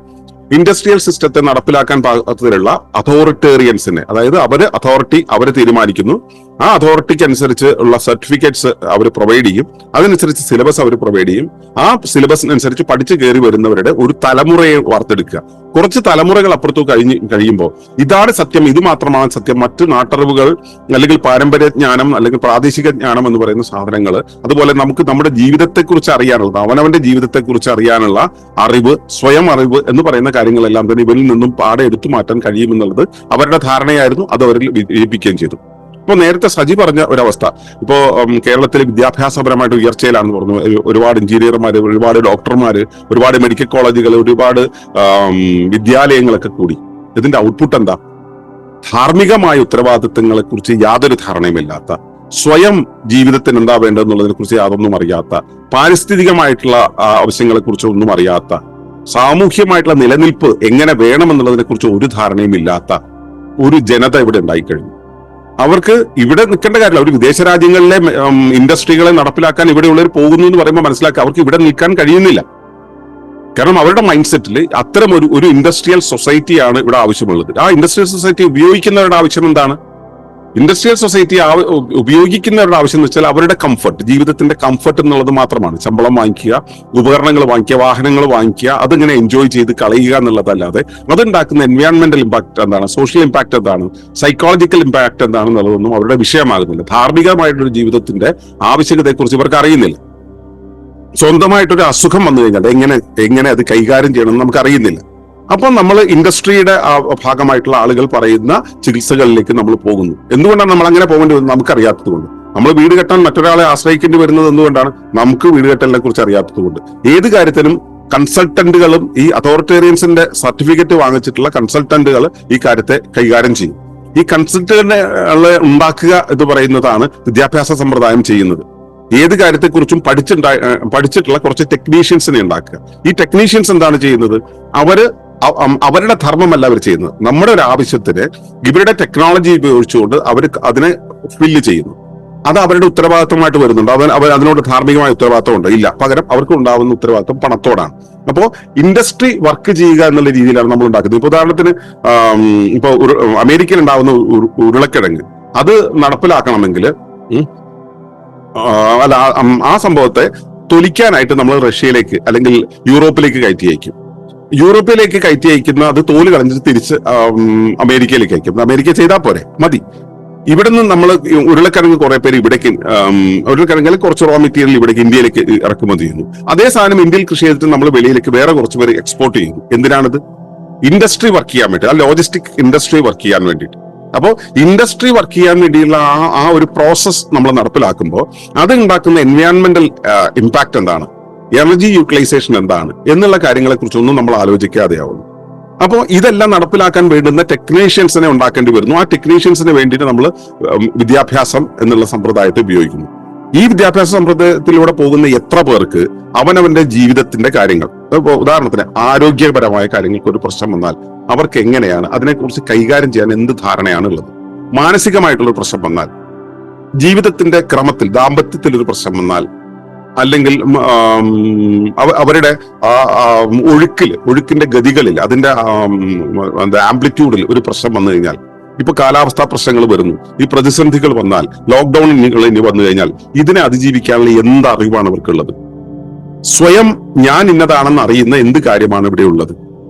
ഇൻഡസ്ട്രിയൽ സിസ്റ്റത്തെ നടപ്പിലാക്കാൻ പാകത്തിലുള്ള അതോറിറ്റേറിയൻസിനെ, അതായത് അതോറിറ്റി അവർ തീരുമാനിക്കുന്നു, ആ അതോറിറ്റിക്ക് അനുസരിച്ച് ഉള്ള സർട്ടിഫിക്കറ്റ്സ് അവർ പ്രൊവൈഡ് ചെയ്യും, അതനുസരിച്ച് സിലബസ് അവർ പ്രൊവൈഡ് ചെയ്യും. ആ സിലബസിനനുസരിച്ച് പഠിച്ചു കയറി വരുന്നവരുടെ ഒരു തലമുറയെ വാർത്തെടുക്കുക. കുറച്ച് തലമുറകൾ അപ്പുറത്തു കഴിയുമ്പോൾ ഇതാണ് സത്യം, ഇത് മാത്രമാണ് സത്യം, മറ്റു നാട്ടറിവുകൾ അല്ലെങ്കിൽ പാരമ്പര്യ ജ്ഞാനം അല്ലെങ്കിൽ പ്രാദേശിക ജ്ഞാനം എന്ന് പറയുന്ന സാധനങ്ങൾ, അതുപോലെ നമുക്ക് നമ്മുടെ ജീവിതത്തെക്കുറിച്ച് അറിയാനുള്ളത്, അവനവന്റെ ജീവിതത്തെക്കുറിച്ച് അറിയാനുള്ള അറിവ്, സ്വയം അറിവ് എന്ന് പറയുന്ന കാര്യങ്ങളെല്ലാം തന്നെ ഇവരിൽ നിന്നും പാടെ എടുത്തു മാറ്റാൻ കഴിയുമെന്നുള്ളത് അവരുടെ ധാരണയായിരുന്നു. അത് അവരിൽ വിജയിപ്പിക്കുകയും ചെയ്തു. ഇപ്പൊ നേരത്തെ സജി പറഞ്ഞ ഒരവസ്ഥ, ഇപ്പോ കേരളത്തിൽ വിദ്യാഭ്യാസപരമായിട്ട് ഉയർച്ചയിലാണെന്ന് പറഞ്ഞു. ഒരുപാട് എഞ്ചിനീയർമാര്, ഒരുപാട് ഡോക്ടർമാര്, ഒരുപാട് മെഡിക്കൽ കോളേജുകൾ, ഒരുപാട് വിദ്യാലയങ്ങളൊക്കെ കൂടി. ഇതിന്റെ ഔട്ട്പുട്ട് എന്താ? ധാർമ്മികമായ ഉത്തരവാദിത്തങ്ങളെ കുറിച്ച് യാതൊരു ധാരണയുമില്ലാത്ത, സ്വയം ജീവിതത്തിന് എന്താ വേണ്ടതെന്നുള്ളതിനെ കുറിച്ച് യാതൊന്നും അറിയാത്ത, പാരിസ്ഥിതികമായിട്ടുള്ള ആവശ്യങ്ങളെ കുറിച്ച് ഒന്നും അറിയാത്ത, സാമൂഹ്യമായിട്ടുള്ള നിലനിൽപ്പ് എങ്ങനെ വേണമെന്നുള്ളതിനെ കുറിച്ച് ഒരു ധാരണയും ഇല്ലാത്ത ഒരു ജനത ഇവിടെ ഉണ്ടായിക്കഴിഞ്ഞു. അവർക്ക് ഇവിടെ നിൽക്കേണ്ട കാര്യമില്ല. അവർ വിദേശ രാജ്യങ്ങളിലെ ഇൻഡസ്ട്രികളെ നടപ്പിലാക്കാൻ ഇവിടെയുള്ളവർ പോകുന്നു എന്ന് പറയുമ്പോൾ മനസ്സിലാക്കുക അവർക്ക് ഇവിടെ നിൽക്കാൻ കഴിയുന്നില്ല. കാരണം അവരുടെ മൈൻഡ് സെറ്റിൽ അത്തരം ഒരു ഇൻഡസ്ട്രിയൽ സൊസൈറ്റിയാണ് ഇവിടെ ആവശ്യമുള്ളത്. ആ ഇൻഡസ്ട്രിയൽ സൊസൈറ്റി ഉപയോഗിക്കുന്നവരുടെ ആവശ്യം എന്താണ്? ഇൻഡസ്ട്രിയൽ സൊസൈറ്റി ഉപയോഗിക്കുന്നവരുടെ ആവശ്യം എന്ന് വെച്ചാൽ അവരുടെ കംഫർട്ട്, ജീവിതത്തിന്റെ കംഫർട്ട് എന്നുള്ളത് മാത്രമാണ്. ശമ്പളം വാങ്ങിക്കുക, ഉപകരണങ്ങൾ വാങ്ങിക്കുക, വാഹനങ്ങൾ വാങ്ങിക്കുക, അതിങ്ങനെ എൻജോയ് ചെയ്ത് കളയുക എന്നുള്ളതല്ലാതെ അതുണ്ടാക്കുന്ന എൻവയോൺമെന്റൽ ഇമ്പാക്ട് എന്താണ്, സോഷ്യൽ ഇമ്പാക്ട് എന്താണ്, സൈക്കോളജിക്കൽ ഇമ്പാക്ട് എന്താണെന്നുള്ളതൊന്നും അവരുടെ വിഷയമാകുന്നില്ല. ധാർമ്മികമായിട്ടൊരു ജീവിതത്തിന്റെ ആവശ്യകതയെക്കുറിച്ച് ഇവർക്ക് അറിയുന്നില്ല. സ്വന്തമായിട്ടൊരു അസുഖം വന്നു കഴിഞ്ഞാൽ എങ്ങനെ അത് കൈകാര്യം ചെയ്യണമെന്ന് നമുക്ക് അറിയുന്നില്ല. അപ്പൊ നമ്മൾ ഇൻഡസ്ട്രിയുടെ ഭാഗമായിട്ടുള്ള ആളുകൾ പറയുന്ന ചികിത്സകളിലേക്ക് നമ്മൾ പോകുന്നു. എന്തുകൊണ്ടാണ് നമ്മൾ അങ്ങനെ പോകേണ്ടി വരുന്നത്? നമുക്കറിയാത്തത് കൊണ്ട്. നമ്മൾ വീട് കെട്ടാൻ മറ്റൊരാളെ ആശ്രയിക്കേണ്ടി വരുന്നത് എന്തുകൊണ്ടാണ്? നമുക്ക് വീട് കെട്ടലിനെ കുറിച്ച് അറിയാത്തത് കൊണ്ട്. ഏത് കാര്യത്തിനും കൺസൾട്ടന്റുകളും, ഈ അതോറിറ്റേറിയൻസിന്റെ സർട്ടിഫിക്കറ്റ് വാങ്ങിച്ചിട്ടുള്ള കൺസൾട്ടന്റുകൾ ഈ കാര്യത്തെ കൈകാര്യം ചെയ്യും. ഈ കൺസൾട്ടന്റുകളെ ഉണ്ടാക്കുക എന്ന് പറയുന്നതാണ് വിദ്യാഭ്യാസ സമ്പ്രദായം ചെയ്യുന്നത്. ഏത് കാര്യത്തെക്കുറിച്ചും പഠിച്ചിട്ടുള്ള കുറച്ച് ടെക്നീഷ്യൻസിനെ ഉണ്ടാക്കുക. ഈ ടെക്നീഷ്യൻസ് എന്താണ് ചെയ്യുന്നത്? അവരുടെ ധർമ്മമല്ല അവർ ചെയ്യുന്നത്. നമ്മുടെ ഒരു ആവശ്യത്തിന് ഇവരുടെ ടെക്നോളജി ഉപയോഗിച്ചുകൊണ്ട് അവർ അതിനെ ഫില്ല് ചെയ്യുന്നു. അത് അവരുടെ ഉത്തരവാദിത്തമായിട്ട് വരുന്നുണ്ട്. അവർ അതിനോട് ധാർമ്മികമായ ഉത്തരവാദിത്തം ഉണ്ട്? ഇല്ല. പകരം അവർക്ക് ഉണ്ടാവുന്ന ഉത്തരവാദിത്തം പണത്തോടാണ്. അപ്പോ ഇൻഡസ്ട്രി വർക്ക് ചെയ്യുക എന്നുള്ള രീതിയിലാണ് നമ്മൾ ഉണ്ടാക്കുന്നത്. ഇപ്പൊ ഉദാഹരണത്തിന് ഇപ്പൊ അമേരിക്കയിൽ ഉണ്ടാവുന്ന ഉരുളക്കിഴങ്ങ് അത് നടപ്പിലാക്കണമെങ്കിൽ ആ സംഭവത്തെ തൊലിക്കാനായിട്ട് നമ്മൾ റഷ്യയിലേക്ക് അല്ലെങ്കിൽ യൂറോപ്പിലേക്ക് കയറ്റി അയക്കും. യൂറോപ്പിലേക്ക് കയറ്റി അയക്കുന്ന അത് തോല് കളഞ്ഞിട്ട് തിരിച്ച് അമേരിക്കയിലേക്ക് അയക്കും. അമേരിക്ക ചെയ്താൽ പോരെ, മതി. ഇവിടുന്ന് നമ്മൾ ഉരുളക്കിഴങ്ങ് കുറെ പേര് ഇവിടേക്ക്, ഉരുളക്കിഴങ്ങിൽ കുറച്ച് റോ മെറ്റീരിയൽ ഇവിടേക്ക് ഇന്ത്യയിലേക്ക് ഇറക്കുമതി ചെയ്യുന്നു. അതേ സാധനം ഇന്ത്യയിൽ കൃഷി ചെയ്തിട്ട് നമ്മൾ വെളിയിലേക്ക് വേറെ കുറച്ച് പേര് എക്സ്പോർട്ട് ചെയ്യുന്നു. എന്തിനാണിത്? ഇൻഡസ്ട്രി വർക്ക് ചെയ്യാൻ വേണ്ടി, ആ ലോജിസ്റ്റിക് ഇൻഡസ്ട്രി വർക്ക് ചെയ്യാൻ വേണ്ടിയിട്ട്. അപ്പോൾ ഇൻഡസ്ട്രി വർക്ക് ചെയ്യാൻ വേണ്ടിയുള്ള ആ ഒരു പ്രോസസ് നമ്മൾ നടപ്പിലാക്കുമ്പോൾ അത് ഉണ്ടാക്കുന്ന എൻവയോൺമെന്റൽ ഇമ്പാക്ട് എന്താണ്, എനർജി യൂട്ടിലൈസേഷൻ എന്താണ് എന്നുള്ള കാര്യങ്ങളെ കുറിച്ചൊന്നും നമ്മൾ ആലോചിക്കാതെയാവുന്നു. അപ്പോൾ ഇതെല്ലാം നടപ്പിലാക്കാൻ വേണ്ടുന്ന ടെക്നീഷ്യൻസിനെ ഉണ്ടാക്കേണ്ടി വരുന്നു. ആ ടെക്നീഷ്യൻസിന് വേണ്ടിയിട്ട് നമ്മൾ വിദ്യാഭ്യാസം എന്നുള്ള സമ്പ്രദായത്തെ ഉപയോഗിക്കുന്നു. ഈ വിദ്യാഭ്യാസ സമ്പ്രദായത്തിലൂടെ പോകുന്ന എത്ര പേർക്ക് അവനവന്റെ ജീവിതത്തിന്റെ കാര്യങ്ങൾ, ഇപ്പോൾ ഉദാഹരണത്തിന് ആരോഗ്യപരമായ കാര്യങ്ങൾക്ക് ഒരു പ്രശ്നം വന്നാൽ അവർക്ക് എങ്ങനെയാണ് അതിനെക്കുറിച്ച് കൈകാര്യം ചെയ്യാൻ എന്ത് ധാരണയാണ് ഉള്ളത്? മാനസികമായിട്ടുള്ള പ്രശ്നം വന്നാൽ, ജീവിതത്തിന്റെ ക്രമത്തിൽ ദാമ്പത്യത്തിൽ ഒരു പ്രശ്നം വന്നാൽ, അല്ലെങ്കിൽ അവരുടെ ഒഴുക്കിന്റെ ഗതികളിൽ അതിന്റെ ആംപ്ലിറ്റ്യൂഡിൽ ഒരു പ്രശ്നം വന്നു കഴിഞ്ഞാൽ, ഇപ്പൊ കാലാവസ്ഥാ പ്രശ്നങ്ങൾ വരുന്നു, ഈ പ്രതിസന്ധികൾ വന്നാൽ, ലോക്ക്ഡൌൺ ഇനി വന്നു കഴിഞ്ഞാൽ ഇതിനെ അതിജീവിക്കാനുള്ള എന്ത് അറിവാണ് അവർക്കുള്ളത്? സ്വയം ഞാൻ ഇന്നതാണെന്ന് അറിയുന്ന എന്ത് കാര്യമാണ് ഇവിടെ ഉള്ളത്?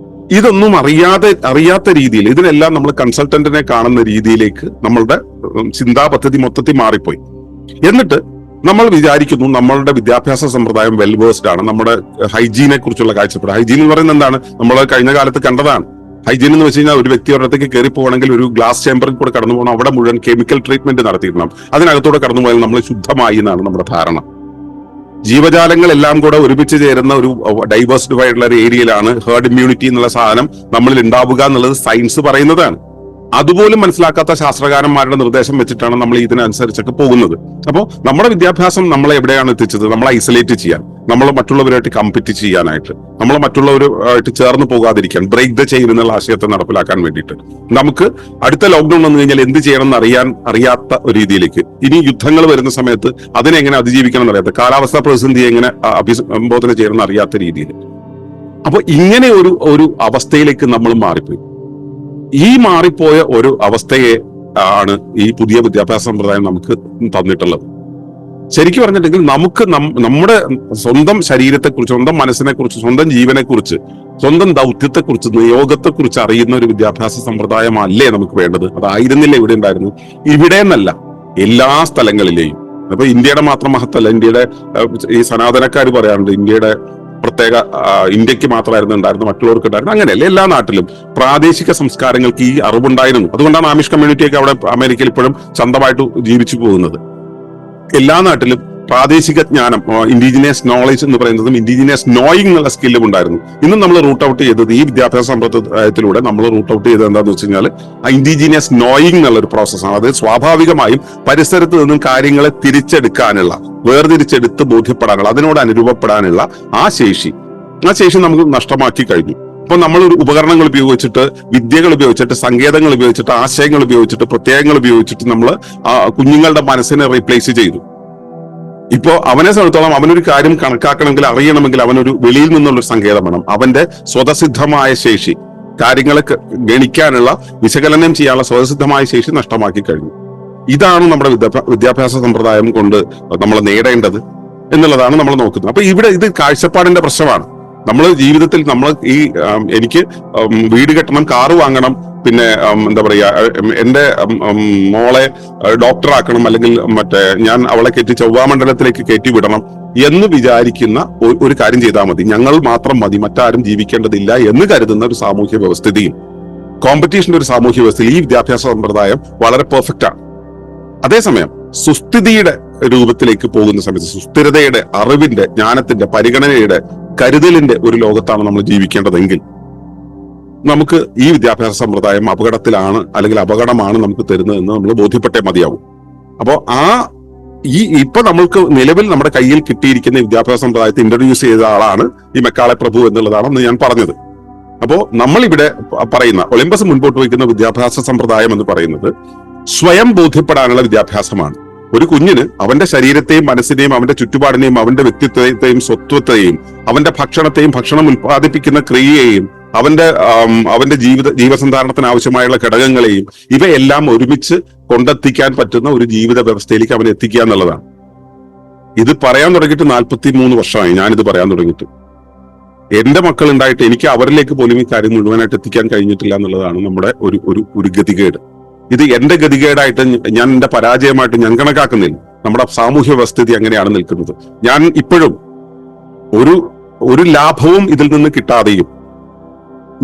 ഇതൊന്നും അറിയാത്ത രീതിയിൽ ഇതിനെല്ലാം നമ്മൾ കൺസൾട്ടന്റിനെ കാണുന്ന രീതിയിലേക്ക് നമ്മളുടെ ചിന്താ പദ്ധതി മൊത്തത്തിൽ മാറിപ്പോയി. എന്നിട്ട് നമ്മൾ വിചാരിക്കുന്നു നമ്മളുടെ വിദ്യാഭ്യാസ സമ്പ്രദായം വെൽ വേഴ്സ്ഡ് ആണ്. നമ്മുടെ ഹൈജീനെ കുറിച്ചുള്ള കാഴ്ചപ്പാട്, ഹൈജീൻ എന്ന് പറയുന്നത് എന്താണ്? നമ്മൾ കഴിഞ്ഞ കാലത്ത് കണ്ടതാണ്. ഹൈജീൻ എന്ന് വെച്ച് കഴിഞ്ഞാൽ ഒരു വ്യക്തി ഒരിടത്തേക്ക് കയറി പോകണമെങ്കിൽ ഒരു ഗ്ലാസ് ചേമ്പറിൽ കൂടെ കടന്നു പോകണം, അവിടെ മുഴുവൻ കെമിക്കൽ ട്രീറ്റ്മെന്റ് നടത്തിയിടണം, അതിനകത്തൂടെ കടന്നു പോയാൽ നമ്മൾ ശുദ്ധമായി എന്നാണ് നമ്മുടെ ധാരണ. ജീവജാലങ്ങളെല്ലാം കൂടെ ഒരുമിച്ച് ചേരുന്ന ഒരു ഡൈവേഴ്സിഫൈഡ് ആയിട്ടുള്ള ഒരു ഏരിയയിലാണ് ഹേർഡ് ഇമ്മ്യൂണിറ്റി എന്നുള്ള സാധനം നമ്മളിൽ ഉണ്ടാവുക എന്നുള്ളത് സയൻസ് പറയുന്നതാണ്. അതുപോലും മനസ്സിലാക്കാത്ത ശാസ്ത്രകാരന്മാരുടെ നിർദ്ദേശം വെച്ചിട്ടാണ് നമ്മൾ ഇതിനനുസരിച്ചൊക്കെ പോകുന്നത്. അപ്പോൾ നമ്മുടെ വിദ്യാഭ്യാസം നമ്മളെ എവിടെയാണ് എത്തിച്ചത്? നമ്മളെ ഐസൊലേറ്റ് ചെയ്യാൻ, നമ്മൾ മറ്റുള്ളവരുമായിട്ട് കമ്പറ്റ് ചെയ്യാനായിട്ട്, നമ്മൾ മറ്റുള്ളവരുമായിട്ട് ചേർന്ന് പോകാതിരിക്കാൻ, ബ്രേക്ക് ദ ചെയിൻ എന്നുള്ള ആശയത്തെ നടപ്പിലാക്കാൻ വേണ്ടിയിട്ട്. നമുക്ക് അടുത്ത ലോക്ക്ഡൌൺ വന്നു കഴിഞ്ഞാൽ എന്ത് ചെയ്യണം എന്ന് അറിയാത്ത ഒരു രീതിയിലേക്ക്, ഇനി യുദ്ധങ്ങൾ വരുന്ന സമയത്ത് അതിനെങ്ങനെ അതിജീവിക്കണം എന്നറിയാത്ത, കാലാവസ്ഥാ പ്രതിസന്ധിയെ എങ്ങനെ അഭിസംബോധന ചെയ്യണം എന്നറിയാത്ത രീതിയിൽ. അപ്പൊ ഇങ്ങനെ ഒരു അവസ്ഥയിലേക്ക് നമ്മൾ മാറിപ്പോയി. ഈ മാറിപ്പോയ ഒരു അവസ്ഥയെ ആണ് ഈ പുതിയ വിദ്യാഭ്യാസ സമ്പ്രദായം നമുക്ക് തന്നിട്ടുള്ളത്. ശരിക്കും പറഞ്ഞിട്ടുണ്ടെങ്കിൽ നമുക്ക് നമ്മുടെ സ്വന്തം ശരീരത്തെക്കുറിച്ച്, സ്വന്തം മനസ്സിനെക്കുറിച്ച്, സ്വന്തം ജീവനെക്കുറിച്ച്, സ്വന്തം ദൗത്യത്തെക്കുറിച്ച്, നിയോഗത്തെക്കുറിച്ച് അറിയുന്ന ഒരു വിദ്യാഭ്യാസ സമ്പ്രദായമല്ലേ നമുക്ക് വേണ്ടത്? അതായിരുന്നില്ല ഇവിടെ ഉണ്ടായിരുന്നു. ഇവിടെ എന്നല്ല, എല്ലാ സ്ഥലങ്ങളിലെയും. അപ്പൊ ഇന്ത്യയുടെ മാത്രം മഹത്വമല്ല, ഇന്ത്യയുടെ ഈ സനാതനക്കാർ പറയാറുണ്ട് ഇന്ത്യയുടെ പ്രത്യേക, ഇന്ത്യക്ക് മാത്രമായിരുന്നു ഉണ്ടായിരുന്നു, മറ്റുള്ളവർക്ക് ഉണ്ടായിരുന്നു. അങ്ങനെയല്ല, എല്ലാ നാട്ടിലും പ്രാദേശിക സംസ്കാരങ്ങൾക്ക് ഈ അറിവുണ്ടായിരുന്നു. അതുകൊണ്ടാണ് ആമിഷ് കമ്മ്യൂണിറ്റിയൊക്കെ അവിടെ അമേരിക്കയിൽ ഇപ്പോഴും സ്വന്തമായിട്ട് ജീവിച്ചു പോകുന്നത്. എല്ലാ നാട്ടിലും പ്രാദേശിക ജ്ഞാനം, ഇൻഡിജിനിയസ് നോളേജ് എന്ന് പറയുന്നതും ഇൻഡിജിനിയസ് നോയിങ് എന്നുള്ള സ്കില്ലും ഉണ്ടായിരുന്നു. ഇന്നും നമ്മൾ റൂട്ട് ഔട്ട് ചെയ്തത്, ഈ വിദ്യാഭ്യാസ സമ്പ്രദായത്തിലൂടെ നമ്മൾ റൂട്ട് ഔട്ട് ചെയ്തത് എന്താണെന്ന് വെച്ച് കഴിഞ്ഞാൽ ആ ഇൻഡിജിനിയസ് നോയിങ് എന്നുള്ള ഒരു പ്രോസസ്സാണ്. അത് സ്വാഭാവികമായും പരിസരത്ത് നിന്നും കാര്യങ്ങളെ തിരിച്ചെടുക്കാനുള്ള, വേർതിരിച്ചെടുത്ത് ബോധ്യപ്പെടാനുള്ള, അതിനോട് അനുരൂപപ്പെടാനുള്ള ആ ശേഷി നമുക്ക് നഷ്ടമാക്കി കഴിഞ്ഞു. അപ്പൊ നമ്മൾ ഒരു ഉപകരണങ്ങൾ ഉപയോഗിച്ചിട്ട്, വിദ്യകൾ ഉപയോഗിച്ചിട്ട്, സങ്കേതങ്ങൾ ഉപയോഗിച്ചിട്ട്, ആശയങ്ങൾ ഉപയോഗിച്ചിട്ട്, പ്രത്യയങ്ങൾ ഉപയോഗിച്ചിട്ട് നമ്മൾ കുഞ്ഞുങ്ങളുടെ മനസ്സിനെ റീപ്ലേസ് ചെയ്തു. ഇപ്പോ അവനെ സംബന്ധിച്ചോളം അവനൊരു കാര്യം കണക്കാക്കണമെങ്കിൽ, അറിയണമെങ്കിൽ അവനൊരു വെളിയിൽ നിന്നുള്ളൊരു സങ്കേതം വേണം. അവന്റെ സ്വതസിദ്ധമായ ശേഷി, കാര്യങ്ങളെ ഗണിക്കാനുള്ള, വിശകലനം ചെയ്യാനുള്ള സ്വതസിദ്ധമായ ശേഷി നഷ്ടമാക്കി കഴിഞ്ഞു. ഇതാണ് നമ്മുടെ വിദ്യാഭ്യാസ സമ്പ്രദായം കൊണ്ട് നമ്മൾ നേടേണ്ടത് എന്നുള്ളതാണ് നമ്മൾ നോക്കുന്നത്. അപ്പൊ ഇവിടെ ഇത് കാഴ്ചപ്പാടിന്റെ പ്രശ്നമാണ്. നമ്മൾ ജീവിതത്തിൽ എനിക്ക് വീട് കെട്ടണം, കാറ് വാങ്ങണം, പിന്നെ എന്താ പറയാ, എന്റെ മോളെ ഡോക്ടറാക്കണം, അല്ലെങ്കിൽ ഞാൻ അവളെ കയറ്റി ചൊവ്വാമണ്ഡലത്തിലേക്ക് കയറ്റി വിടണം എന്ന് വിചാരിക്കുന്ന ഒരു കാര്യം ചെയ്താൽ മതി, ഞങ്ങൾ മാത്രം മതി, മറ്റാരും ജീവിക്കേണ്ടതില്ല എന്ന് കരുതുന്ന ഒരു സാമൂഹ്യ വ്യവസ്ഥിതിയും, കോമ്പറ്റീഷന്റെ ഒരു സാമൂഹ്യ വ്യവസ്ഥയിൽ ഈ വിദ്യാഭ്യാസ സമ്പ്രദായം വളരെ പെർഫെക്റ്റ് ആണ്. അതേസമയം സുസ്ഥിതിയുടെ രൂപത്തിലേക്ക് പോകുന്ന സമയത്ത്, സുസ്ഥിരതയുടെ, അറിവിന്റെ, ജ്ഞാനത്തിന്റെ, പരിഗണനയുടെ, കരുതലിന്റെ ഒരു ലോകത്താണ് നമ്മൾ ജീവിക്കേണ്ടതെങ്കിൽ നമുക്ക് ഈ വിദ്യാഭ്യാസ സമ്പ്രദായം അപകടത്തിലാണ്, അല്ലെങ്കിൽ അപകടമാണ് നമുക്ക് തരുന്നതെന്ന് നമ്മൾ ബോധ്യപ്പെട്ടേ മതിയാവും. അപ്പോ ഇപ്പൊ നമ്മൾക്ക് നിലവിൽ നമ്മുടെ കയ്യിൽ കിട്ടിയിരിക്കുന്ന വിദ്യാഭ്യാസ സമ്പ്രദായത്തെ ഇൻട്രൊഡ്യൂസ് ചെയ്ത ആളാണ് ഈ മെക്കാളെ പ്രഭു എന്നുള്ളതാണെന്ന് ഞാൻ പറഞ്ഞത്. അപ്പോ നമ്മളിവിടെ പറയുന്ന, ഒളിമ്പസ് മുൻപോട്ട് വയ്ക്കുന്ന വിദ്യാഭ്യാസ സമ്പ്രദായം എന്ന് പറയുന്നത് സ്വയം ബോധ്യപ്പെടാനുള്ള വിദ്യാഭ്യാസമാണ്. ഒരു കുഞ്ഞിന് അവന്റെ ശരീരത്തെയും മനസ്സിനെയും അവന്റെ ചുറ്റുപാടിനെയും അവന്റെ വ്യക്തിത്വത്തെയും സ്വത്വത്തെയും അവന്റെ ഭക്ഷണത്തെയും ഭക്ഷണം ഉൽപ്പാദിപ്പിക്കുന്ന ക്രിയയെയും അവന്റെ ജീവസന്ധാരണത്തിന് ആവശ്യമായുള്ള ഘടകങ്ങളെയും ഇവയെല്ലാം ഒരുമിച്ച് കൊണ്ടെത്തിക്കാൻ പറ്റുന്ന ഒരു ജീവിത വ്യവസ്ഥയിലേക്ക് അവൻ എത്തിക്കുക എന്നുള്ളതാണ്. ഇത് പറയാൻ തുടങ്ങിയിട്ട് 43 വർഷമായി ഞാനിത് പറയാൻ തുടങ്ങിയിട്ട്. എന്റെ മക്കൾ ഉണ്ടായിട്ട് എനിക്ക് അവരിലേക്ക് പോലും ഈ കാര്യം മുഴുവനായിട്ട് എത്തിക്കാൻ കഴിഞ്ഞിട്ടില്ല എന്നുള്ളതാണ് നമ്മുടെ ഒരു ഗതികേട്. ഇത് എന്റെ ഗതികേടായിട്ട്, ഞാൻ എന്റെ പരാജയമായിട്ട് ഞാൻ കണക്കാക്കുന്നില്ല. നമ്മുടെ സാമൂഹ്യ വ്യവസ്ഥിതി അങ്ങനെയാണ് നിൽക്കുന്നത്. ഞാൻ ഇപ്പോഴും ഒരു ലാഭവും ഇതിൽ നിന്ന് കിട്ടാതെയും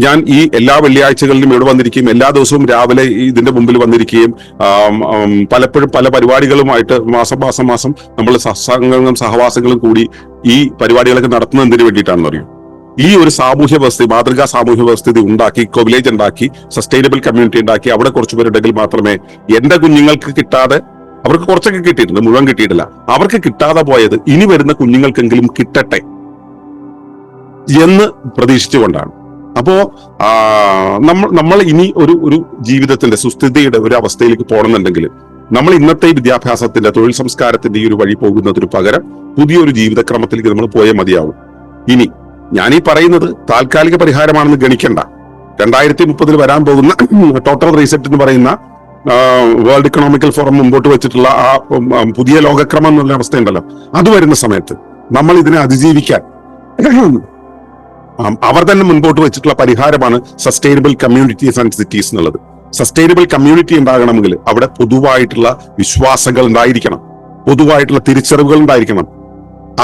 ഞാൻ ഈ എല്ലാ വെള്ളിയാഴ്ചകളിലും ഇവിടെ വന്നിരിക്കുകയും എല്ലാ ദിവസവും രാവിലെ ഇതിന്റെ മുമ്പിൽ വന്നിരിക്കുകയും പലപ്പോഴും പല പരിപാടികളുമായിട്ട് മാസം നമ്മൾ സത്സംഗങ്ങളും സഹവാസങ്ങളും കൂടി ഈ പരിപാടികളൊക്കെ നടത്തുന്നതിന് വേണ്ടിയിട്ടാണെന്ന് അറിയും. ഈ ഒരു സാമൂഹ്യ വ്യവസ്ഥ, മാതൃകാ സാമൂഹ്യ വ്യവസ്ഥിതി ഉണ്ടാക്കി, വില്ലേജ് ഉണ്ടാക്കി, സസ്റ്റൈനബിൾ കമ്മ്യൂണിറ്റി ഉണ്ടാക്കി, അവിടെ കുറച്ചു പേരുണ്ടെങ്കിൽ മാത്രമേ എന്റെ കുഞ്ഞുങ്ങൾക്ക് കിട്ടാതെ, അവർക്ക് കുറച്ചൊക്കെ കിട്ടിയിട്ടുണ്ട്, മുഴുവൻ കിട്ടിയിട്ടില്ല, അവർക്ക് കിട്ടാതെ പോയത് ഇനി വരുന്ന കുഞ്ഞുങ്ങൾക്കെങ്കിലും കിട്ടട്ടെ എന്ന് പ്രതീക്ഷിച്ചുകൊണ്ടാണ്. അപ്പോ നമ്മൾ ഇനി ഒരു ജീവിതത്തിന്റെ സുസ്ഥിതിയുടെ ഒരു അവസ്ഥയിലേക്ക് പോകണമെന്നുണ്ടെങ്കിൽ നമ്മൾ ഇന്നത്തെ വിദ്യാഭ്യാസത്തിന്റെ, തൊഴിൽ സംസ്കാരത്തിന്റെ ഈ ഒരു വഴി പോകുന്നതിന് പകരം പുതിയൊരു ജീവിതക്രമത്തിലേക്ക് നമ്മൾ പോയേ മതിയാവും. ഇനി ഞാനീ പറയുന്നത് താൽക്കാലിക പരിഹാരമാണെന്ന് ഗണിക്കണ്ട. 2030 വരാൻ പോകുന്ന ടോട്ടൽ റീസെറ്റ് എന്ന് പറയുന്ന വേൾഡ് ഇക്കണോമിക്കൽ ഫോറം മുമ്പോട്ട് വെച്ചിട്ടുള്ള ആ പുതിയ ലോകക്രമം എന്നുള്ള അവസ്ഥയുണ്ടല്ലോ, അത് വരുന്ന സമയത്ത് നമ്മൾ ഇതിനെ അതിജീവിക്കാൻ അവർ തന്നെ മുൻപോട്ട് വെച്ചിട്ടുള്ള പരിഹാരമാണ് സസ്റ്റൈനബിൾ കമ്മ്യൂണിറ്റീസ് ആൻഡ് സിറ്റീസ് എന്നുള്ളത്. സസ്റ്റൈനബിൾ കമ്മ്യൂണിറ്റി ഉണ്ടാകണമെങ്കിൽ അവിടെ പൊതുവായിട്ടുള്ള വിശ്വാസങ്ങൾ ഉണ്ടായിരിക്കണം, പൊതുവായിട്ടുള്ള തിരിച്ചറിവുകൾ ഉണ്ടായിരിക്കണം.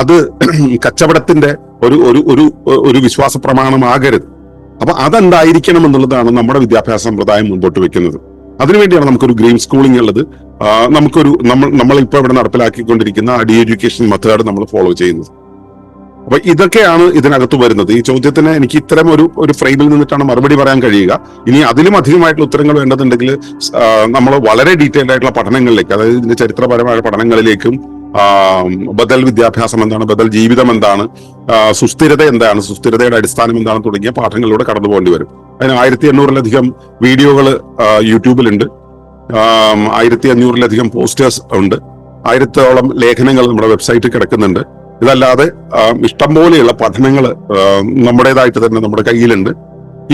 അത് കച്ചവടത്തിന്റെ ഒരു വിശ്വാസ പ്രമാണമാകരുത്. അപ്പൊ അതെന്തായിരിക്കണം എന്നുള്ളതാണ് നമ്മുടെ വിദ്യാഭ്യാസ സമ്പ്രദായം മുൻപോട്ട് വെക്കുന്നത്. അതിനുവേണ്ടിയാണ് നമുക്കൊരു ഗ്രീൻ സ്കൂളിംഗ് ഉള്ളത്. നമ്മളിപ്പോ ഇവിടെ നടപ്പിലാക്കിക്കൊണ്ടിരിക്കുന്ന ഡി എഡ്യൂക്കേഷൻ മെത്തേഡ് നമ്മൾ ഫോളോ ചെയ്യുന്നത്. അപ്പൊ ഇതൊക്കെയാണ് ഇതിനകത്ത് വരുന്നത്. ഈ ചോദ്യത്തിന് എനിക്ക് ഇത്തരം ഒരു ഫ്രെയിമിൽ നിന്നിട്ടാണ് മറുപടി പറയാൻ കഴിയുക. ഇനി അതിലും അധികമായിട്ടുള്ള ഉത്തരങ്ങൾ വേണ്ടതുണ്ടെങ്കിൽ നമ്മൾ വളരെ ഡീറ്റെയിൽഡ് ആയിട്ടുള്ള പഠനങ്ങളിലേക്ക്, അതായത് ഇതിന്റെ ചരിത്രപരമായ പഠനങ്ങളിലേക്കും ബദൽ വിദ്യാഭ്യാസം എന്താണ്, ബദൽ ജീവിതം എന്താണ്, സുസ്ഥിരത എന്താണ്, സുസ്ഥിരതയുടെ അടിസ്ഥാനം എന്താണ് തുടങ്ങിയ പാഠങ്ങളിലൂടെ കടന്നു പോകേണ്ടി വരും. അതിന് 1500-ലധികം വീഡിയോകൾ യൂട്യൂബിലുണ്ട്, 1500-ലധികം പോസ്റ്റേഴ്സ് ഉണ്ട്, 1000-ഓളം ലേഖനങ്ങൾ നമ്മുടെ വെബ്സൈറ്റിൽ കിടക്കുന്നുണ്ട്. ഇതല്ലാതെ ഇഷ്ടംപോലെയുള്ള പഠനങ്ങൾ നമ്മുടേതായിട്ട് തന്നെ നമ്മുടെ കയ്യിലുണ്ട്.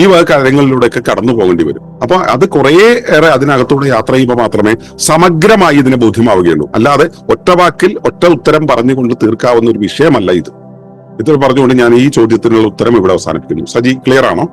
ഈ വക കാര്യങ്ങളിലൂടെയൊക്കെ കടന്നു പോകേണ്ടി വരും. അപ്പൊ അത് കുറേയേറെ അതിനകത്തൂടെ യാത്ര ചെയ്യുമ്പോൾ മാത്രമേ സമഗ്രമായി ഇതിനെ ബോധ്യമാവുകയുള്ളൂ. അല്ലാതെ ഒറ്റ വാക്കിൽ ഒറ്റ ഉത്തരം പറഞ്ഞുകൊണ്ട് തീർക്കാവുന്ന ഒരു വിഷയമല്ല ഇത്. പറഞ്ഞുകൊണ്ട് ഞാൻ ഈ ചോദ്യത്തിനുള്ള ഉത്തരം ഇവിടെ അവസാനിപ്പിക്കുന്നു. സജി, ക്ലിയർ ആണോ?